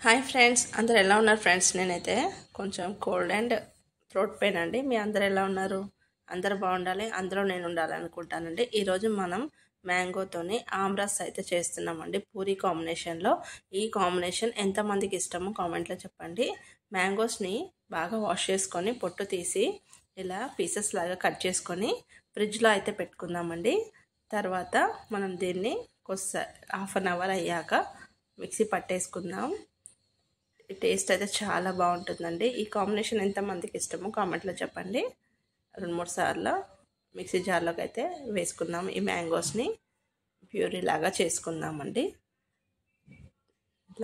Hi friends, అందరు ఎలా ఉన్నారు ఫ్రెండ్స్? నేనైతే కొంచెం కోల్డ్ అండ్ థ్రోట్ పెయిన్ అండి. మీ అందరు ఎలా ఉన్నారు? అందరు బాగుండాలి, అందులో నేను ఉండాలి అనుకుంటానండి. ఈరోజు మనం మ్యాంగోతోని ఆమ్రస్ అయితే చేస్తున్నామండి, పూరి కాంబినేషన్లో. ఈ కాంబినేషన్ ఎంతమందికి ఇష్టమో కామెంట్లో చెప్పండి. మ్యాంగోస్ని బాగా వాష్ చేసుకొని పొట్టు తీసి ఇలా పీసెస్ లాగా కట్ చేసుకొని ఫ్రిడ్జ్లో అయితే పెట్టుకుందామండి. తర్వాత మనం దీన్ని హాఫ్ అన్ అవర్ అయ్యాక మిక్సీ పట్టేసుకుందాం. టేస్ట్ అయితే చాలా బాగుంటుందండి. ఈ కాంబినేషన్ ఎంతమందికి ఇష్టమో కామెంట్లో చెప్పండి. 2-3 సార్లు మిక్సీ జార్లోకి అయితే వేసుకుందాం. ఈ మ్యాంగోస్ని ప్యూరీ లాగా చేసుకుందామండి.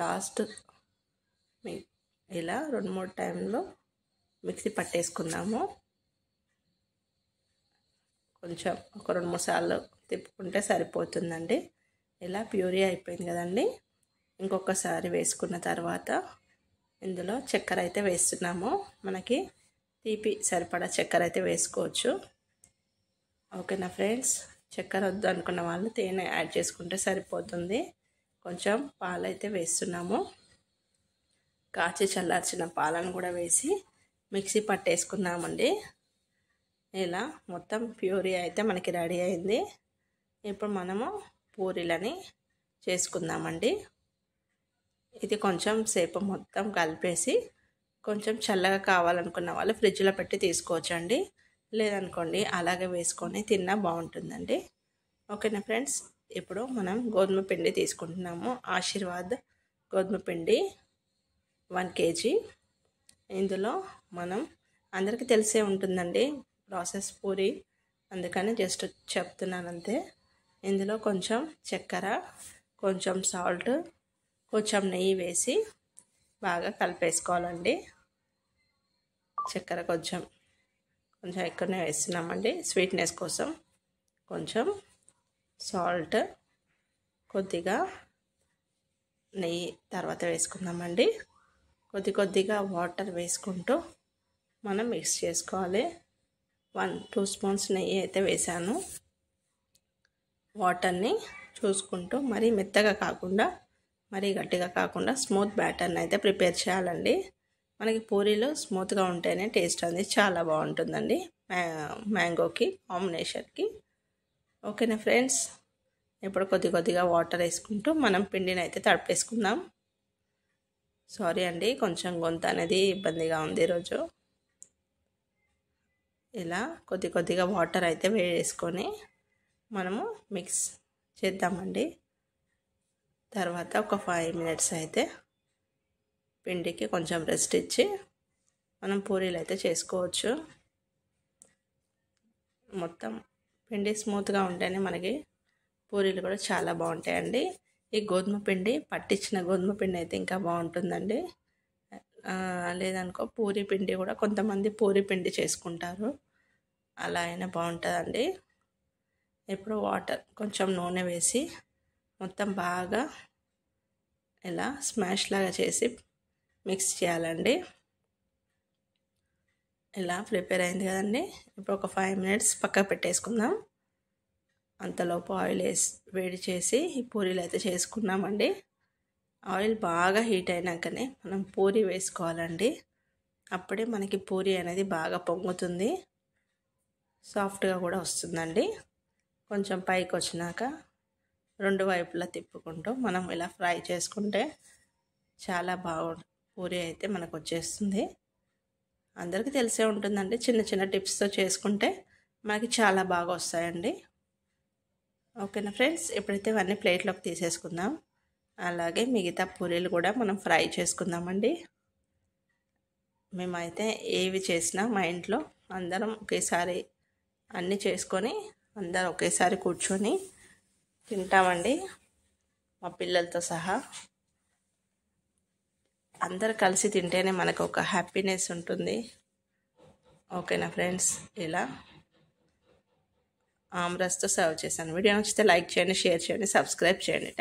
లాస్ట్ ఇలా 2-3 టైంలో మిక్సీ పట్టేసుకుందాము. కొంచెం ఒక 2-3 సార్లు తిప్పుకుంటే సరిపోతుందండి. ఇలా ప్యూరీ అయిపోయింది కదండి. ఇంకొకసారి వేసుకున్న తర్వాత ఇందులో చక్కెర అయితే వేస్తున్నాము. మనకి తీపి సరిపడా చక్కెర అయితే వేసుకోవచ్చు. ఓకేనా ఫ్రెండ్స్? చక్కెర వద్దు అనుకున్న వాళ్ళు తేనె యాడ్ చేసుకుంటే సరిపోతుంది. కొంచెం పాలు అయితే వేస్తున్నాము. కాచి చల్లార్చిన పాలను కూడా వేసి మిక్సీ పట్టేసుకున్నామండి. ఇలా మొత్తం ప్యూరీ అయితే మనకి రెడీ అయింది. ఇప్పుడు మనము పూరీలని చేసుకుందామండి. ఇది కొంచెం సేపు మొత్తం కలిపేసి కొంచెం చల్లగా కావాలనుకున్న వాళ్ళు ఫ్రిడ్జ్లో పెట్టి తీసుకోవచ్చండి. లేదనుకోండి అలాగే వేసుకొని తిన్నా బాగుంటుందండి. ఓకేనా ఫ్రెండ్స్? ఇప్పుడు మనం గోధుమ పిండి తీసుకుంటున్నాము. ఆశీర్వాద్ గోధుమ పిండి 1 kg. ఇందులో మనం అందరికీ తెలిసే ఉంటుందండి ప్రాసెస్ పూరి, అందుకని జస్ట్ చెప్తున్నాను అంతే. ఇందులో కొంచెం చక్కెర, కొంచెం సాల్ట్, కొంచెం నెయ్యి వేసి బాగా కలిపేసుకోవాలండి. చక్కెర కొంచెం ఎక్కువనే వేస్తున్నామండి స్వీట్నెస్ కోసం. కొంచెం సాల్ట్, కొద్దిగా నెయ్యి తర్వాత వేసుకుందామండి. కొద్దిగా వాటర్ వేసుకుంటూ మనం మిక్స్ చేసుకోవాలి. 1-2 స్పూన్స్ నెయ్యి అయితే వేసాను. వాటర్ని చూసుకుంటూ మరీ మెత్తగా కాకుండా మరీ గట్టిగా కాకుండా స్మూత్ బ్యాటర్ని అయితే ప్రిపేర్ చేయాలండి. మనకి పూరీలు స్మూత్గా ఉంటేనే టేస్ట్ అనేది చాలా బాగుంటుందండి మ్యాంగోకి కాంబినేషన్కి. ఓకేనా ఫ్రెండ్స్? ఇప్పుడు కొద్దిగా వాటర్ వేసుకుంటూ మనం పిండిని అయితే తడిపేసుకుందాం. సారీ అండి, కొంచెం గొంతు అనేది ఇబ్బందిగా ఉంది ఈరోజు. ఇలా కొద్దిగా వాటర్ అయితే వేసుకొని మనము మిక్స్ చేద్దామండి. తర్వాత ఒక 5 minutes అయితే పిండికి కొంచెం రెస్ట్ ఇచ్చి మనం పూరీలు అయితే చేసుకోవచ్చు. మొత్తం పిండి స్మూత్గా ఉంటేనే మనకి పూరీలు కూడా చాలా బాగుంటాయండి. ఈ గోధుమ పిండి, పట్టించిన గోధుమ పిండి అయితే ఇంకా బాగుంటుందండి. లేదనుకో పూరీ పిండి కూడా కొంతమంది పూరీ పిండి చేసుకుంటారు, అలా అయినా బాగుంటుందండి. ఇప్పుడు వాటర్ కొంచెం నూనె వేసి మొత్తం బాగా ఇలా స్మాష్ లాగా చేసి మిక్స్ చేయాలండి. ఇలా ప్రిపేర్ అయింది కదండి. ఇప్పుడు ఒక 5 minutes పక్కకు పెట్టేసుకుందాం. అంతలోపు ఆయిల్ వేడి చేసి ఈ పూరీలు అయితే చేసుకున్నామండి. ఆయిల్ బాగా హీట్ అయినాకనే మనం పూరీ వేసుకోవాలండి. అప్పుడే మనకి పూరీ అనేది బాగా పొంగుతుంది, సాఫ్ట్గా కూడా వస్తుందండి. కొంచెం పైకి వచ్చినాక 2 వైపులా తిప్పుకుంటూ మనం ఇలా ఫ్రై చేసుకుంటే చాలా పూరీ అయితే మనకు వచ్చేస్తుంది. అందరికీ తెలిసే ఉంటుందండి, చిన్న టిప్స్తో చేసుకుంటే మనకి చాలా బాగా వస్తాయండి. ఓకేనా ఫ్రెండ్స్? ఇప్పుడైతే ఇవన్నీ ప్లేట్లోకి తీసేసుకుందాం. అలాగే మిగతా పూరీలు కూడా మనం ఫ్రై చేసుకుందామండి. మేమైతే ఏవి చేసినా మా ఇంట్లో అందరం ఒకేసారి అన్నీ చేసుకొని అందరం ఒకేసారి కూర్చొని తింటామండి, మా పిల్లలతో సహా. అందరు కలిసి తింటేనే మనకు ఒక హ్యాపీనెస్ ఉంటుంది. ఓకేనా ఫ్రెండ్స్? ఇలా ఆమ్రస్తో సర్వ్ చేశాను. వీడియో నచ్చితే లైక్ చేయండి, షేర్ చేయండి, సబ్స్క్రైబ్ చేయండి.